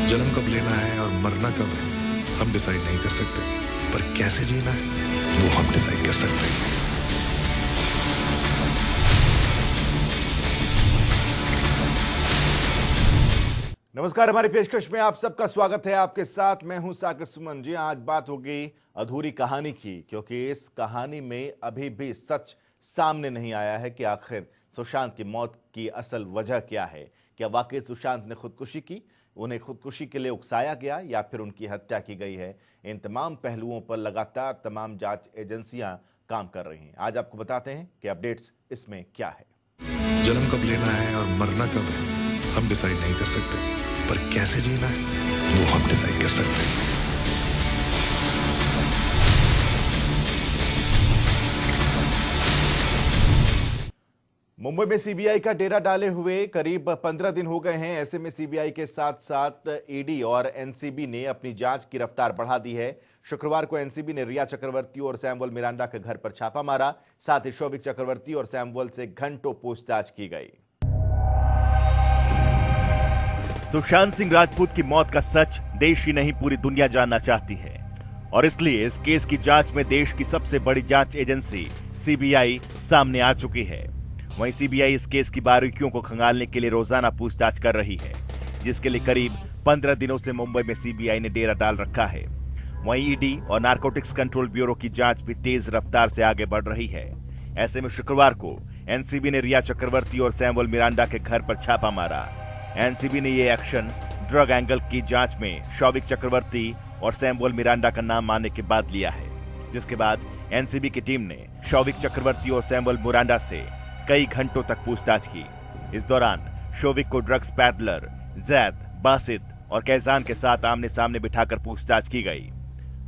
जन्म कब लेना है और मरना कब है हम डिसाइड नहीं कर सकते, पर कैसे जीना है वो हम डिसाइड कर सकते हैं। नमस्कार, हमारी पेशकश में आप सबका स्वागत है। आपके साथ मैं हूं साकिर सुमन जी। आज बात होगी अधूरी कहानी की, क्योंकि इस कहानी में अभी भी सच सामने नहीं आया है कि आखिर सुशांत की मौत की असल वजह क्या है। क्या वाकई सुशांत ने खुदकुशी की, उन्हें खुदकुशी के लिए उकसाया गया, या फिर उनकी हत्या की गई है। इन तमाम पहलुओं पर लगातार तमाम जांच एजेंसियां काम कर रही हैं। आज आपको बताते हैं कि अपडेट्स इसमें क्या है। जन्म कब लेना है और मरना कब है हम डिसाइड नहीं कर सकते, पर कैसे जीना है वो हम डिसाइड कर सकते हैं। मुंबई में सीबीआई का डेरा डाले हुए करीब 15 दिन हो गए हैं। ऐसे में सीबीआई के साथ साथ ईडी और एनसीबी ने अपनी जांच की रफ्तार बढ़ा दी है। शुक्रवार को एनसीबी ने रिया चक्रवर्ती और सैमुअल मिरांडा के घर पर छापा मारा। साथ ही शौविक चक्रवर्ती और सैमुअल से घंटों पूछताछ की गई। सुशांत सिंह राजपूत की मौत का सच देश ही नहीं पूरी दुनिया जानना चाहती है, और इसलिए इस केस की जांच में देश की सबसे बड़ी जांच एजेंसी सीबीआई सामने आ चुकी है। वहीं सीबीआई इस केस की बारीकियों को खंगालने के लिए रोजाना पूछताछ कर रही है, जिसके लिए करीब 15 दिनों से मुंबई में सीबीआई ने डेरा डाल रखा है। वहीं ईडी और नारकोटिक्स कंट्रोल ब्यूरो की जांच भी तेज रफ्तार से आगे बढ़ रही है। ऐसे में शुक्रवार को एनसीबी ने रिया चक्रवर्ती और सैमुअल मिरांडा के घर पर छापा मारा। एनसीबी ने ये एक्शन ड्रग एंगल की जांच में शौविक चक्रवर्ती और सैमुअल मिरांडा का नाम आने के बाद लिया है, जिसके बाद एनसीबी की टीम ने शौविक चक्रवर्ती और सैमुअल मिरांडा से कई घंटों तक पूछताछ की। इस दौरान शौविक को ड्रग्स पैडलर जैद, बासित और कैजान के साथ आमने सामने बिठाकर पूछताछ की गई।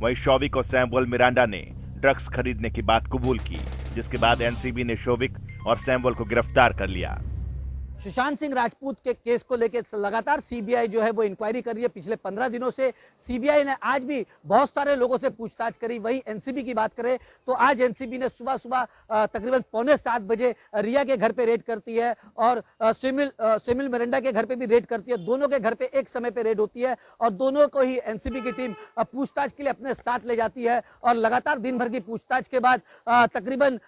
वहीं शौविक और सैमुअल मिरांडा ने ड्रग्स खरीदने की बात कबूल की, जिसके बाद एनसीबी ने शौविक और सैमुअल को गिरफ्तार कर लिया। सुशांत सिंह राजपूत के केस को लेकर लगातार सीबीआई जो है वो इंक्वायरी कर रही है। पिछले 15 दिनों से सीबीआई ने आज भी बहुत सारे लोगों से पूछताछ करी। वही एनसीबी की बात करें तो आज एनसीबी ने सुबह सुबह तकरीबन 6:45 बजे रिया के घर पे रेड करती है और सैमुअल मिरांडा के घर पे भी रेड करती है। दोनों के घर पे एक समय पे रेड होती है और दोनों को ही एनसीबी की टीम पूछताछ के लिए अपने साथ ले जाती है। और लगातार दिन भर की पूछताछ के बाद तकरीबन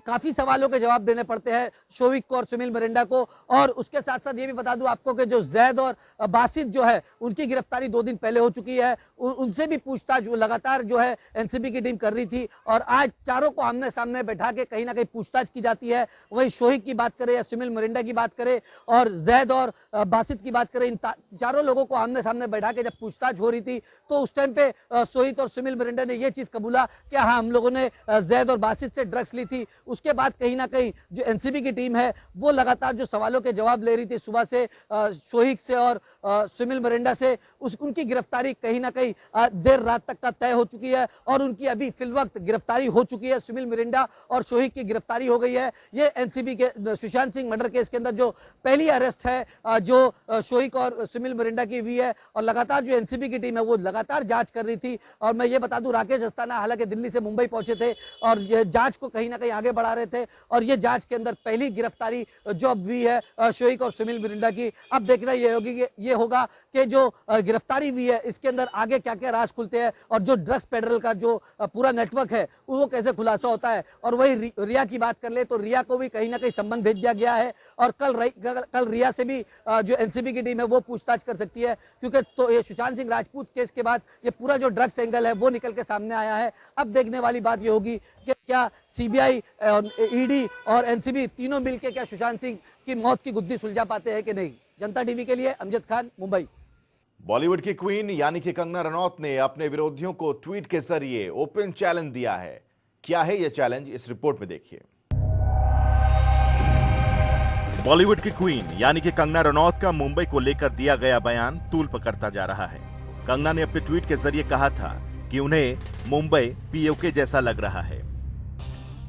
काफी सवालों के जवाब देने पड़ते हैं शौविक को और सैमुअल मिरांडा को। और उसके साथ साथ ये भी बता दूं आपको कि जो जैद और बासित जो है उनकी गिरफ्तारी 2 दिन पहले हो चुकी है। उनसे भी पूछताछ लगातार जो है एनसीबी की टीम कर रही थी और आज चारों को आमने सामने बैठा के कहीं ना कहीं पूछताछ की जाती है। वही शौविक की बात करें या सैमुअल मिरांडा की बात करें और जैद और बासित की बात करें, इन चारों लोगों को आमने सामने बैठा के जब पूछताछ हो रही थी तो उस टाइम पे शौविक और सैमुअल मिरांडा ने यह चीज कबूला कि हाँ, हम लोगों ने जैद और बासित से ड्रग्स ली थी। उसके बाद कहीं ना कहीं जो एनसीबी की टीम है वो लगातार जो सवालों के जवाब ले रही थी सुबह से शौविक से और सैमुअल मिरांडा से, उनकी गिरफ्तारी कहीं ना कहीं देर रात तक का तय हो चुकी है और उनकी अभी फिलवक्त गिरफ्तारी हो चुकी है। सैमुअल मिरांडा और शौविक की गिरफ्तारी हो गई है। ये एनसीबी के सुशांत सिंह मर्डर केस के अंदर जो पहली अरेस्ट है जो शौविक और सैमुअल मिरांडा की हुई है। और लगातार जो एनसीबी की टीम है वो लगातार जांच कर रही थी। और मैं ये बता दूं, राकेश अस्थाना हालांकि दिल्ली से मुंबई पहुंचे थे और ये जांच को कहीं ना कहीं आगे बढ़ा रहे थे और ये जांच के अंदर पहली गिरफ्तारी जो अब हुई है शौविक और सैमुअल मिरांडा की। अब देखना ये होगा कि जो गिरफ्तारी हुई है इसके अंदर आगे क्या क्या राज खुलते हैं और जो ड्रग्स पेडरल का जो पूरा नेटवर्क है वो कैसे खुलासा होता है। और वही रिया की बात कर ले तो रिया को भी कहीं ना कहीं संबंध भेज दिया गया है और कल रिया से भी जो एनसीबी की टीम है वो पूछताछ कर सकती है, क्योंकि तो ये सुशांत सिंह राजपूत केस के बाद ये पूरा जो ड्रग्स एंगल है वो निकल के सामने आया है। अब देखने वाली बात ये होगी कि क्या सीबीआई, ईडी और एनसीबी तीनों मिलकर क्या सुशांत सिंह की मौत की गुत्थी सुलझा पाते हैं कि नहीं। जनता टीवी के लिए अमजद खान, मुंबई। बॉलीवुड की क्वीन यानी कि कंगना रनौत ने अपने विरोधियों को ट्वीट के जरिए ओपन चैलेंज दिया है। क्या है यह चैलेंज, इस रिपोर्ट में देखिए। बॉलीवुड की क्वीन यानी कि कंगना रनौत का मुंबई को लेकर दिया गया बयान तूल पकड़ता जा रहा है। कंगना ने अपने ट्वीट के जरिए कहा था कि उन्हें मुंबई पीओके जैसा लग रहा है।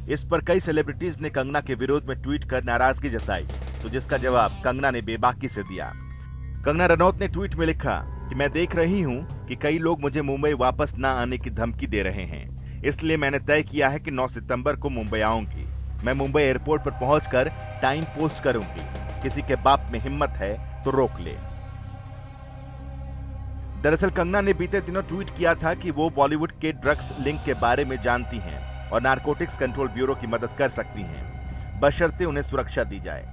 इस पर कई सेलिब्रिटीज ने कंगना के विरोध में ट्वीट कर नाराजगी जताई, तो जिसका जवाब कंगना ने बेबाकी से दिया। कंगना रनौत ने ट्वीट में लिखा कि मैं देख रही हूं कि कई लोग मुझे मुंबई वापस ना आने की धमकी दे रहे हैं, इसलिए मैंने तय किया है कि 9 सितंबर को मुंबई आऊंगी। मैं मुंबई एयरपोर्ट पर पहुंचकर टाइम पोस्ट करूंगी। किसी के बाप में हिम्मत है तो रोक ले। दरअसल कंगना ने बीते दिनों ट्वीट किया था कि वो बॉलीवुड के ड्रग्स लिंक के बारे में जानती हैं और नारकोटिक्स कंट्रोल ब्यूरो की मदद कर सकती हैं, बशर्ते उन्हें सुरक्षा दी जाए।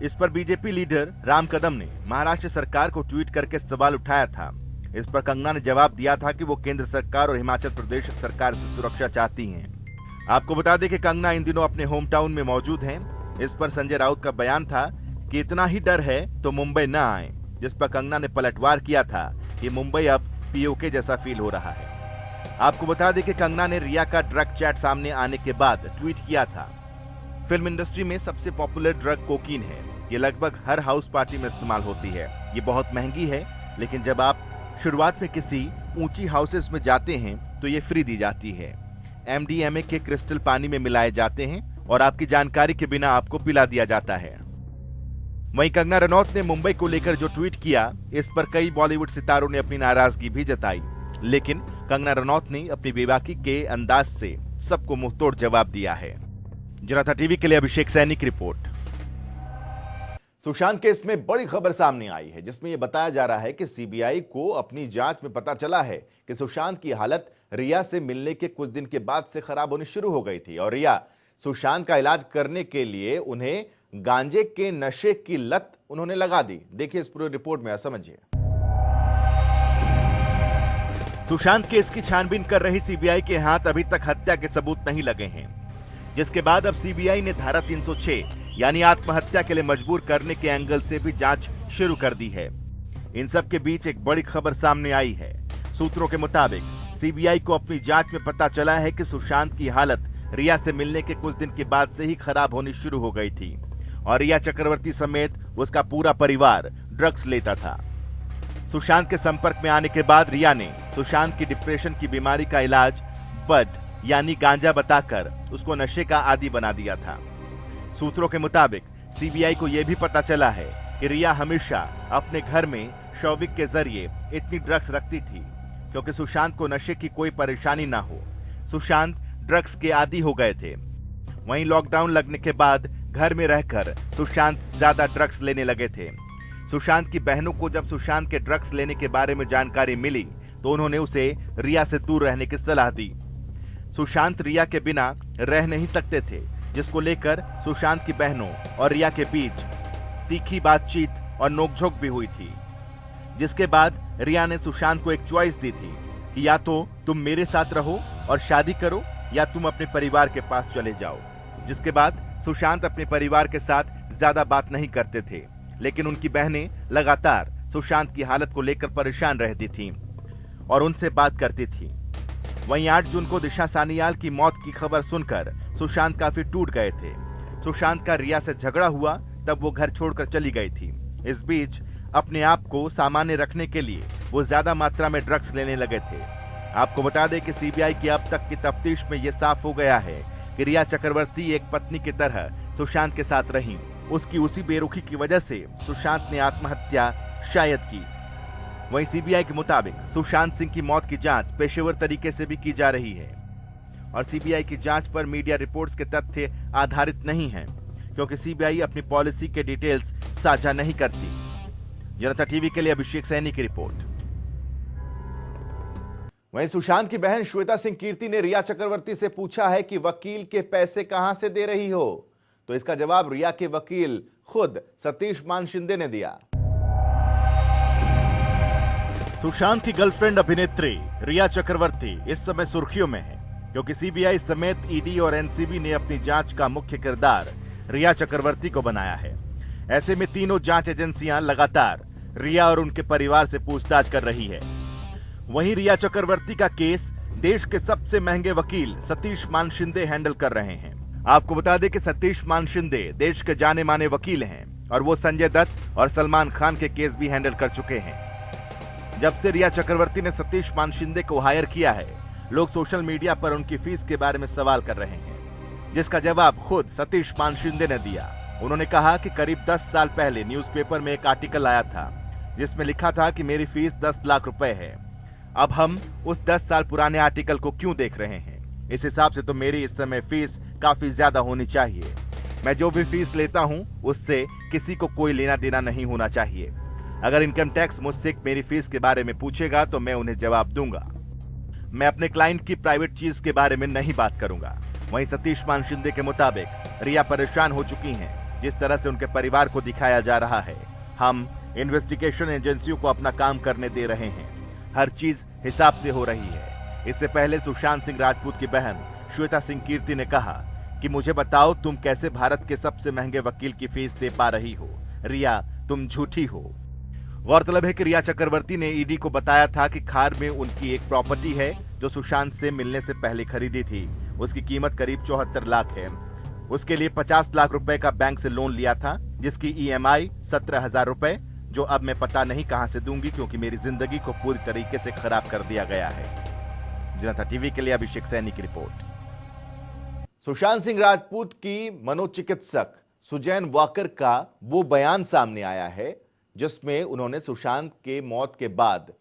इस पर बीजेपी लीडर राम कदम ने महाराष्ट्र सरकार को ट्वीट करके सवाल उठाया था। इस पर कंगना ने जवाब दिया था कि वो केंद्र सरकार और हिमाचल प्रदेश सरकार से सुरक्षा चाहती हैं। आपको बता दें कि कंगना इन दिनों अपने होम टाउन में मौजूद हैं। इस पर संजय राउत का बयान था कि इतना ही डर है तो मुंबई न आए, जिस पर कंगना ने पलटवार किया था कि मुंबई अब पीओके जैसा फील हो रहा है। आपको बता दें कि कंगना ने रिया का ड्रग चैट सामने आने के बाद ट्वीट किया था। फिल्म इंडस्ट्री में सबसे पॉपुलर ड्रग कोकीन है। ये लगभग हर हाउस पार्टी में इस्तेमाल होती है। ये बहुत महंगी है, लेकिन जब आप शुरुआत में किसी ऊंची हाउसेस में जाते हैं तो ये फ्री दी जाती है। MDMA के क्रिस्टल पानी में मिलाए जाते हैं और आपकी जानकारी के बिना आपको पिला दिया जाता है। वहीं कंगना रनौत ने मुंबई को लेकर जो ट्वीट किया, इस पर कई बॉलीवुड सितारों ने अपनी नाराजगी भी जताई, लेकिन कंगना रनौत ने अपनी बेबाकी के अंदाज से सबको मुंहतोड़ जवाब दिया है। जनता टीवी के लिए अभिषेक सैनी की रिपोर्ट। सुशांत केस में बड़ी खबर सामने आई है, जिसमें यह बताया जा रहा है कि सीबीआई को अपनी जांच में पता चला है कि सुशांत की हालत रिया से मिलने के कुछ दिन के बाद से खराब होनी शुरू हो गई थी और रिया सुशांत का इलाज करने के लिए उन्हें गांजे के नशे की लत उन्होंने लगा दी। देखिए इस पूरी रिपोर्ट में, समझिए। सुशांत केस की छानबीन कर रही सीबीआई के हाथ अभी तक हत्या के सबूत नहीं लगे हैं, जिसके बाद अब सीबीआई ने धारा 306 यानी आत्महत्या के लिए मजबूर करने के एंगल से भी जांच शुरू कर दी है। इन सब के बीच एक बड़ी खबर सामने आई है। सूत्रों के मुताबिक सीबीआई को अपनी जांच में पता चला है कि सुशांत की हालत रिया से मिलने के कुछ दिन के बाद से ही खराब होनी शुरू हो गई थी और रिया चक्रवर्ती समेत उसका पूरा परिवार ड्रग्स लेता था। सुशांत के संपर्क में आने के बाद रिया ने सुशांत की डिप्रेशन की बीमारी का इलाज बड यानी गांजा बताकर उसको नशे का आदी बना दिया था। सूत्रों के मुताबिक सीबीआई को यह भी पता चला है कि रिया हमेशा अपने घर में शौविक के जरिए इतनी ड्रग्स रखती थी क्योंकि सुशांत को नशे की कोई परेशानी ना हो। सुशांत ड्रग्स के आदी हो गए थे। वहीं लॉकडाउन लगने के बाद घर में रहकर सुशांत ज्यादा ड्रग्स लेने लगे थे। सुशांत की बहनों को जब सुशांत के ड्रग्स लेने के बारे में जानकारी मिली तो उन्होंने उसे रिया से दूर रहने की सलाह दी। सुशांत रिया के बिना रह नहीं सकते थे, जिसको लेकर सुशांत की बहनों और रिया के बीच तीखी बातचीत और नोकझोंक भी हुई थी, जिसके बाद रिया ने सुशांत को एक चॉइस दी थी कि या तो तुम मेरे साथ रहो और शादी करो या तुम अपने परिवार के पास चले जाओ। जिसके बाद सुशांत अपने परिवार के साथ ज्यादा बात नहीं करते थे, लेकिन उनकी बहनें लगातार सुशांत की हालत को लेकर परेशान रहती थीं और उनसे बात करती थी। वहीं 8 जून को दिशा सानियाल की मौत की खबर सुनकर सुशांत काफी टूट गए थे। सुशांत का रिया से झगड़ा हुआ तब वो घर छोड़कर चली गई थी। इस बीच अपने आप को सामान्य रखने के लिए वो ज्यादा मात्रा में ड्रग्स लेने लगे थे। आपको बता दें कि सीबीआई की अब तक की तफ्तीश में ये साफ हो गया है कि रिया चक्रवर्ती एक पत्नी की तरह सुशांत के साथ रही। उसकी उसी बेरुखी की वजह से सुशांत ने आत्महत्या शायद की। वहीं सीबीआई के मुताबिक सुशांत सिंह की मौत की जांच पेशेवर तरीके से भी की जा रही है और सीबीआई की जांच पर मीडिया रिपोर्ट्स के तथ्य आधारित नहीं हैं, क्योंकि सीबीआई अपनी पॉलिसी के डिटेल्स साझा नहीं करती। जनता टीवी के लिए अभिषेक सैनी की रिपोर्ट। वहीं सुशांत की बहन श्वेता सिंह कीर्ति ने रिया चक्रवर्ती से पूछा है कि वकील के पैसे कहां से दे रही हो, तो इसका जवाब रिया के वकील खुद सतीश मान शिंदे ने दिया। सुशांत की गर्लफ्रेंड अभिनेत्री रिया चक्रवर्ती इस समय सुर्खियों में है, क्योंकि सीबीआई समेत ईडी और एनसीबी ने अपनी जांच का मुख्य किरदार रिया चक्रवर्ती को बनाया है। ऐसे में तीनों जांच एजेंसियां लगातार रिया और उनके परिवार से पूछताछ कर रही है। वहीं रिया चक्रवर्ती का केस देश के सबसे महंगे वकील सतीश मान शिंदे हैंडल कर रहे हैं। आपको बता दें कि सतीश मान शिंदे देश के जाने माने वकील हैं और वो संजय दत्त और सलमान खान के केस भी हैंडल कर चुके हैं। जब से रिया चक्रवर्ती ने सतीश मान शिंदे को हायर किया है, लोग सोशल मीडिया पर उनकी फीस के बारे में सवाल कर रहे हैं, जिसका जवाब खुद सतीश मान शिंदे ने दिया। उन्होंने कहा कि करीब 10 साल पहले न्यूज़पेपर में एक आर्टिकल आया था जिसमें लिखा था कि मेरी फीस 10 लाख रुपए है। अब हम उस 10 साल पुराने आर्टिकल को क्यों देख रहे हैं? इस हिसाब से तो मेरी इस समय फीस काफी ज्यादा होनी चाहिए। मैं जो भी फीस लेता हूं उससे किसी को कोई लेना देना नहीं होना चाहिए। अगर इनकम टैक्स मुझसे मेरी फीस के बारे में पूछेगा तो मैं उन्हें जवाब दूंगा। मैं अपने क्लाइंट की प्राइवेट चीज के बारे में नहीं बात करूंगा। वहीं सतीश मान शिंदे के मुताबिक रिया परेशान हो चुकी हैं, जिस तरह से उनके परिवार को दिखाया जा रहा है। हम इन्वेस्टिगेशन एजेंसियों को अपना काम करने दे रहे हैं, हर चीज हिसाब से हो रही है। इससे पहले सुशांत सिंह राजपूत की बहन श्वेता सिंह कीर्ति ने कहा कि मुझे बताओ तुम कैसे भारत के सबसे महंगे वकील की फीस दे पा रही हो। रिया, तुम झूठी हो। गौरतलब है कि रिया चक्रवर्ती ने ईडी को बताया था कि खार में उनकी एक प्रॉपर्टी है जो सुशांत से मिलने से पहले खरीदी थी। उसकी कीमत करीब 74 लाख है। उसके लिए 50 लाख रुपए का बैंक से लोन लिया था, जिसकी EMI 17,000 रुपए, जो अब मैं पता नहीं कहां से दूंगी क्योंकि मेरी जिंदगी को पूरी तरीके से खराब कर दिया गया है। जनता टीवी के लिए अभिषेक सैनी की रिपोर्ट। सुशांत सिंह राजपूत की मनोचिकित्सक सुजैन वॉकर का वो बयान सामने आया है जिसमें उन्होंने सुशांत के मौत के बाद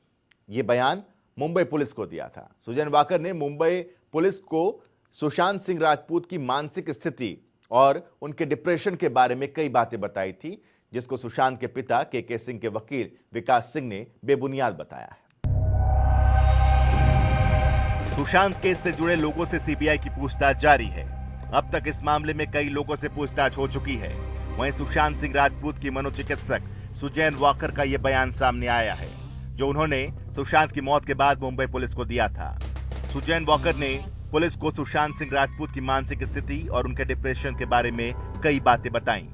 ये बयान मुंबई पुलिस को दिया था। सुजैन वॉकर ने मुंबई पुलिस को सुशांत सिंह राजपूत की मानसिक स्थिति और उनके डिप्रेशन के बारे में कई बातें बताई थी, जिसको सुशांत के पिता के सिंह के वकील विकास सिंह ने बेबुनियाद बताया है। सुशांत केस से जुड़े लोगों से सीबीआई की पूछताछ जारी है। अब तक इस मामले में कई लोगों से पूछताछ हो चुकी है। वहीं सुशांत सिंह राजपूत की मनोचिकित्सक सुजैन वॉकर का यह बयान सामने आया है, जो उन्होंने सुशांत की मौत के बाद मुंबई पुलिस को दिया था। सुजैन वॉकर ने पुलिस को सुशांत सिंह राजपूत की मानसिक स्थिति और उनके डिप्रेशन के बारे में कई बातें बताई।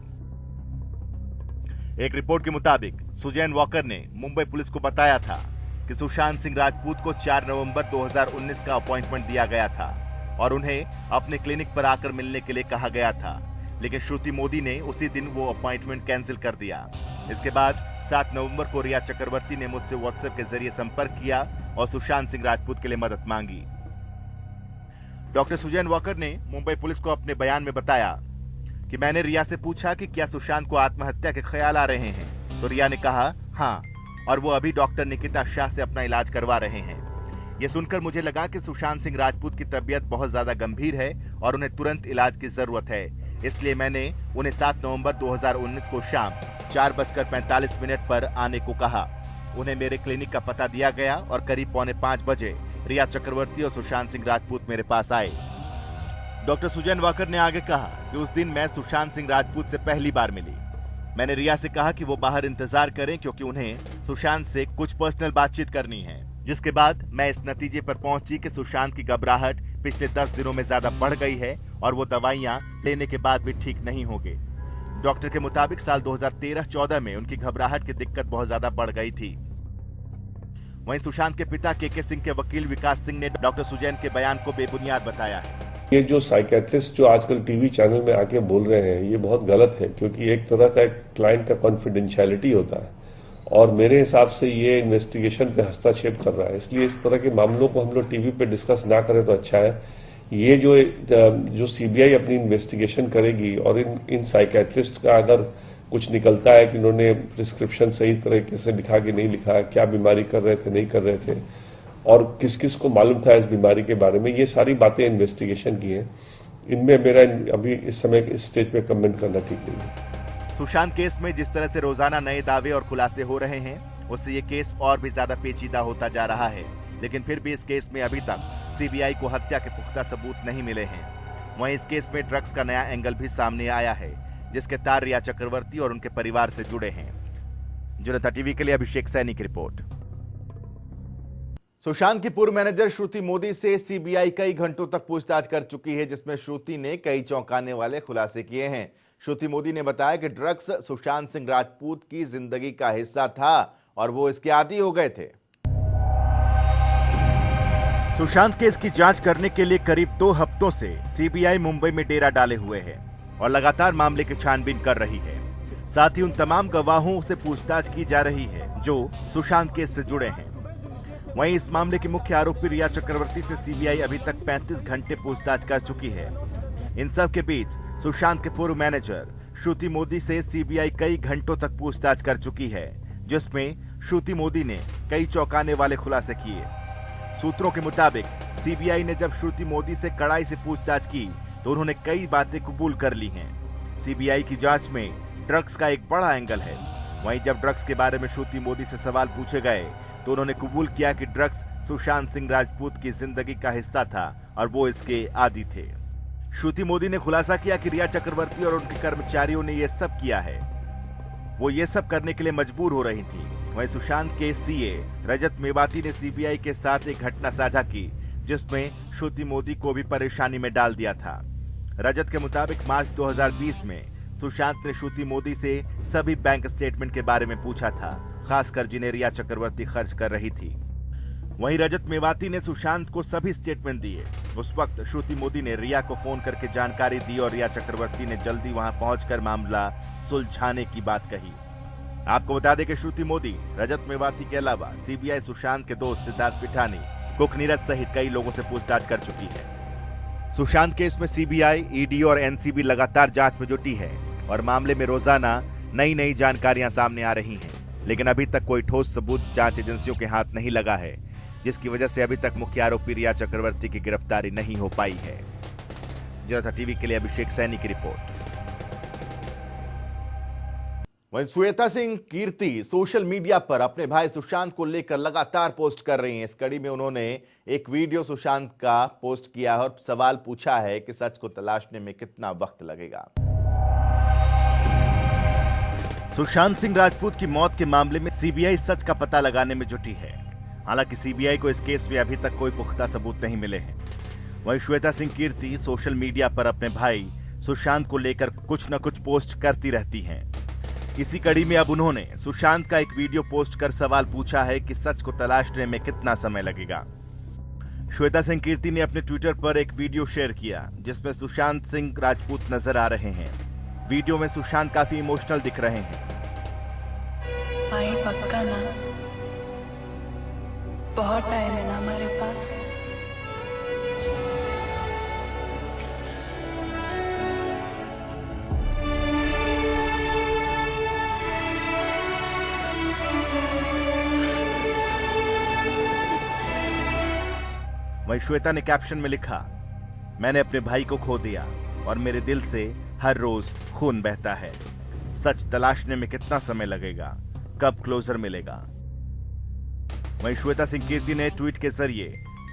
एक रिपोर्ट के मुताबिक सुजैन वॉकर ने मुंबई पुलिस को बताया था कि सुशांत सिंह राजपूत को 4 नवंबर 2019 का अपॉइंटमेंट दिया गया था और उन्हें अपने क्लिनिक पर आकर मिलने के लिए कहा गया था, लेकिन श्रुति मोदी ने उसी दिन वो अपॉइंटमेंट कैंसिल कर दिया। इसके बाद 7 नवंबर को रिया चक्रवर्ती ने मुझसे व्हाट्सएप के जरिए संपर्क किया और सुशांत सिंह राजपूत के लिए मदद मांगी। डॉक्टर सुजैन वॉकर ने मुंबई पुलिस को अपने बयान में बताया कि मैंने रिया से पूछा कि क्या सुशांत को आत्महत्या के ख्याल आ रहे हैं, तो रिया ने कहा हाँ, और वो अभी डॉक्टर निकिता शाह से अपना इलाज करवा रहे हैं। ये सुनकर मुझे लगा कि सुशांत सिंह राजपूत की तबीयत बहुत ज्यादा गंभीर है और उन्हें तुरंत इलाज की जरूरत है, इसलिए मैंने उन्हें 7 नवंबर 2019 को शाम 4:45 पर आने को कहा। उन्हें मेरे क्लिनिक का पता दिया गया और करीब 4:45 बजे रिया चक्रवर्ती और सुशांत सिंह राजपूत मेरे पास आए। डॉक्टर सुजैन वॉकर ने आगे कहा कि उस दिन मैं सुशांत सिंह राजपूत से पहली बार मिली। मैंने रिया से कहा कि वो बाहर इंतजार करें क्योंकि उन्हें सुशांत से कुछ पर्सनल बातचीत करनी है, जिसके बाद मैं इस नतीजे पर पहुंची कि सुशांत की घबराहट पिछले 10 दिनों में ज्यादा बढ़ गई है और वो दवाइयां लेने के बाद भी ठीक नहीं होंगे। डॉक्टर के मुताबिक साल 2013-14 में उनकी घबराहट की दिक्कत बहुत ज्यादा बढ़ गई थी। वहीं सुशांत के पिता के सिंह के वकील विकास सिंह ने डॉक्टर सुजैन के बयान को बेबुनियाद बताया है। ये जो साइकेट्रिस्ट जो आजकल टीवी चैनल में आके बोल रहे हैं, ये बहुत गलत है, क्योंकि एक तरह का क्लाइंट का कॉन्फिडेंशियलिटी होता है और मेरे हिसाब से ये इन्वेस्टिगेशन पे हस्तक्षेप कर रहा है। इसलिए इस तरह के मामलों को हम लोग टीवी पे डिस्कस ना करें तो अच्छा है। ये जो सीबीआई अपनी इन्वेस्टिगेशन करेगी और इन साइकेट्रिस्ट का अगर कुछ निकलता है कि उन्होंने प्रिस्क्रिप्शन सही तरीके से लिखा कि नहीं लिखा, क्या बीमारी कर रहे थे नहीं कर रहे थे और किस किस को मालूम था इस बीमारी के बारे में, ये सारी बातें इन्वेस्टिगेशन की हैं। इनमें मेरा अभी इस समय इस स्टेज पे कमेंट करना ठीक नहीं है। सुशांत केस में जिस तरह से रोजाना नए दावे और खुलासे हो रहे हैं, उससे ये केस और भी ज्यादा पेचीदा होता जा रहा है, लेकिन फिर भी इस केस में अभी तक सीबीआई को हत्या के पुख्ता सबूत नहीं मिले हैं। वहीं इस केस में ड्रग्स का नया एंगल भी सामने आया है, जिसके तार रिया चक्रवर्ती और उनके परिवार से जुड़े हैं। जनता टीवी के लिए अभिषेक सैनी की रिपोर्ट। सुशांत की पूर्व मैनेजर श्रुति मोदी से सीबीआई कई घंटों तक पूछताछ कर चुकी है, जिसमें श्रुति ने कई चौंकाने वाले खुलासे किए हैं। श्रुति मोदी ने बताया कि ड्रग्स सुशांत सिंह राजपूत की जिंदगी का हिस्सा था और वो इसके आदी हो गए थे। सुशांत केस की जांच करने के लिए करीब 2 हफ्तों से सीबीआई मुंबई में डेरा डाले हुए है और लगातार मामले की छानबीन कर रही है। साथ ही उन तमाम गवाहों से पूछताछ की जा रही है जो सुशांत केस से जुड़े हैं। वहीं इस मामले की मुख्य आरोपी रिया चक्रवर्ती से सीबीआई अभी तक 35 घंटे पूछताछ कर चुकी है। इन सब के बीच सुशांत के पूर्व मैनेजर श्रुति मोदी से सीबीआई कई घंटों तक पूछताछ कर चुकी है, जिसमें श्रुति मोदी ने कई चौंकाने वाले खुलासे किए। सूत्रों के मुताबिक सीबीआई ने जब श्रुति मोदी से कड़ाई से पूछताछ की तो उन्होंने कई बातें कबूल कर ली हैं। सीबीआई की जांच में ड्रग्स का एक बड़ा एंगल है। वहीं जब ड्रग्स के बारे में श्रुति मोदी से सवाल पूछे गए तो उन्होंने कबूल किया कि ड्रग्स सुशांत सिंह राजपूत की जिंदगी का हिस्सा था और वो इसके आदी थे। श्रुति मोदी ने खुलासा किया कि रिया चक्रवर्ती और उनके कर्मचारियों ने ये सब किया है, वो ये सब करने के लिए मजबूर हो रही थी। वहीं सुशांत के सीए रजत मेवाती ने सीबीआई के साथ एक घटना साझा की जिसमें श्रुति मोदी को भी परेशानी में डाल दिया था। रजत के मुताबिक मार्च 2020 में सुशांत ने श्रुति मोदी से सभी बैंक स्टेटमेंट के बारे में पूछा था, खासकर जिन्हें रिया चक्रवर्ती खर्च कर रही थी। वहीं रजत मेवाती ने सुशांत को सभी स्टेटमेंट दिए। उस वक्त श्रुति मोदी ने रिया को फोन करके जानकारी दी और रिया चक्रवर्ती ने जल्दी वहां पहुंचकर मामला सुलझाने की बात कही। आपको बता दें कि श्रुति मोदी, रजत मेवाती के अलावा सीबीआई सुशांत के दोस्त सिद्धार्थ पिठानी, कुक नीरज सहित कई लोगों से पूछताछ कर चुकी है। सुशांत केस में सीबीआई, ईडी और एनसीबी लगातार जांच में जुटी है और मामले में रोजाना नई जानकारियां सामने आ रही हैं, लेकिन अभी तक कोई ठोस सबूत जांच एजेंसियों के हाथ नहीं लगा है, जिसकी वजह से अभी तक मुख्य आरोपी रिया चक्रवर्ती की गिरफ्तारी नहीं हो पाई है। जनता टीवी के लिए अभिषेक सैनी की रिपोर्ट। वहीं श्वेता सिंह कीर्ति सोशल मीडिया पर अपने भाई सुशांत को लेकर लगातार पोस्ट कर रही हैं। इस कड़ी में उन्होंने एक वीडियो सुशांत का पोस्ट किया है और सवाल पूछा है कि सच को तलाशने में कितना वक्त लगेगा। सुशांत सिंह राजपूत की मौत के मामले में सीबीआई सच का पता लगाने में जुटी है। हालांकि सीबीआई को इस केस में अभी तक कोई पुख्ता सबूत नहीं मिले हैं। वहीं श्वेता सिंह कीर्ति सोशल मीडिया पर अपने भाई सुशांत को लेकर कुछ न कुछ पोस्ट करती रहती हैं। इसी कड़ी में अब उन्होंने सुशांत का एक वीडियो पोस्ट कर सवाल पूछा है कि सच को तलाशने में कितना समय लगेगा। श्वेता सिंह कीर्ति ने अपने ट्विटर पर एक वीडियो शेयर किया जिसमें सुशांत सिंह राजपूत नजर आ रहे हैं। वीडियो में सुशांत काफी इमोशनल दिख रहे हैं। भाई पक्का ना, बहुत टाइम है ना हमारे पास। वहीं श्वेता ने कैप्शन में लिखा, मैंने अपने भाई को खो दिया और मेरे दिल से हर रोज खून बहता है। सच तलाशने में कितना समय लगेगा, कब क्लोजर मिलेगा। वहीं श्वेता सिंह कीर्ति ने ट्वीट के जरिए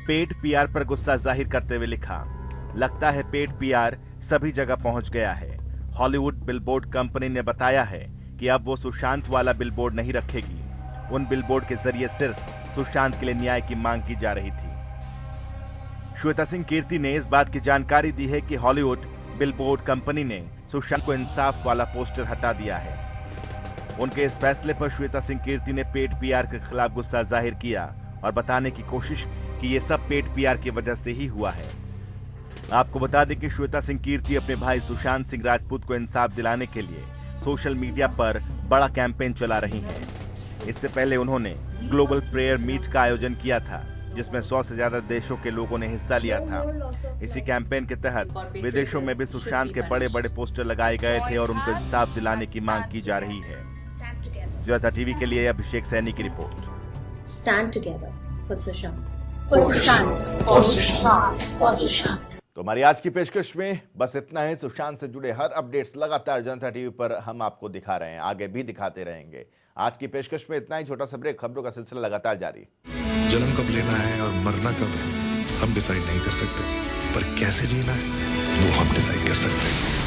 पेड पीआर पर गुस्सा जाहिर करते हुए लिखा, लगता है पेड पीआर सभी जगह पहुंच गया है। हॉलीवुड बिलबोर्ड कंपनी ने बताया है कि अब वो सुशांत वाला बिलबोर्ड नहीं रखेगी। उन बिलबोर्ड के जरिए सिर्फ सुशांत के लिए न्याय की मांग की जा रही थी। श्वेता सिंह कीर्ति ने इस बात की जानकारी दी है कि हॉलीवुड बिलबोर्ड कंपनी ने सुशांत को इंसाफ वाला पोस्टर हटा दिया है। उनके इस फैसले पर श्वेता सिंह कीर्ति ने पेड पीआर के खिलाफ गुस्सा जाहिर किया और बताने की कोशिश कि ये सब पेड पीआर की वजह से ही हुआ है। आपको बता दें कि श्वेता सिंह कीर्ति अपने भाई सुशांत सिंह राजपूत को इंसाफ दिलाने के लिए सोशल मीडिया पर बड़ा कैंपेन चला रही हैं। इससे पहले उन्होंने ग्लोबल प्रेयर मीट का आयोजन किया था जिसमें 100 से ज्यादा देशों के लोगों ने हिस्सा लिया था। इसी कैंपेन के तहत विदेशों में भी सुशांत के बड़े बड़े पोस्टर लगाए गए थे और उनको इंसाफ दिलाने की मांग की जा रही है। जनता टीवी के लिए अभिषेक सैनी की report. Stand together for Sushant. For Sushant. For Sushant. For Sushant. तो हमारी आज की पेशकश में बस इतना है। सुशांत से जुड़े हर अपडेट्स लगातार जनता टीवी पर हम आपको दिखा रहे हैं, आगे भी दिखाते रहेंगे। आज की पेशकश में इतना ही। छोटा सा ब्रेक, खबरों का सिलसिला लगातार जारी। जन्म कब लेना है और मरना कब है हम डिसाइड नहीं कर सकते, पर कैसे जीना है वो हम डिसाइड कर सकते हैं।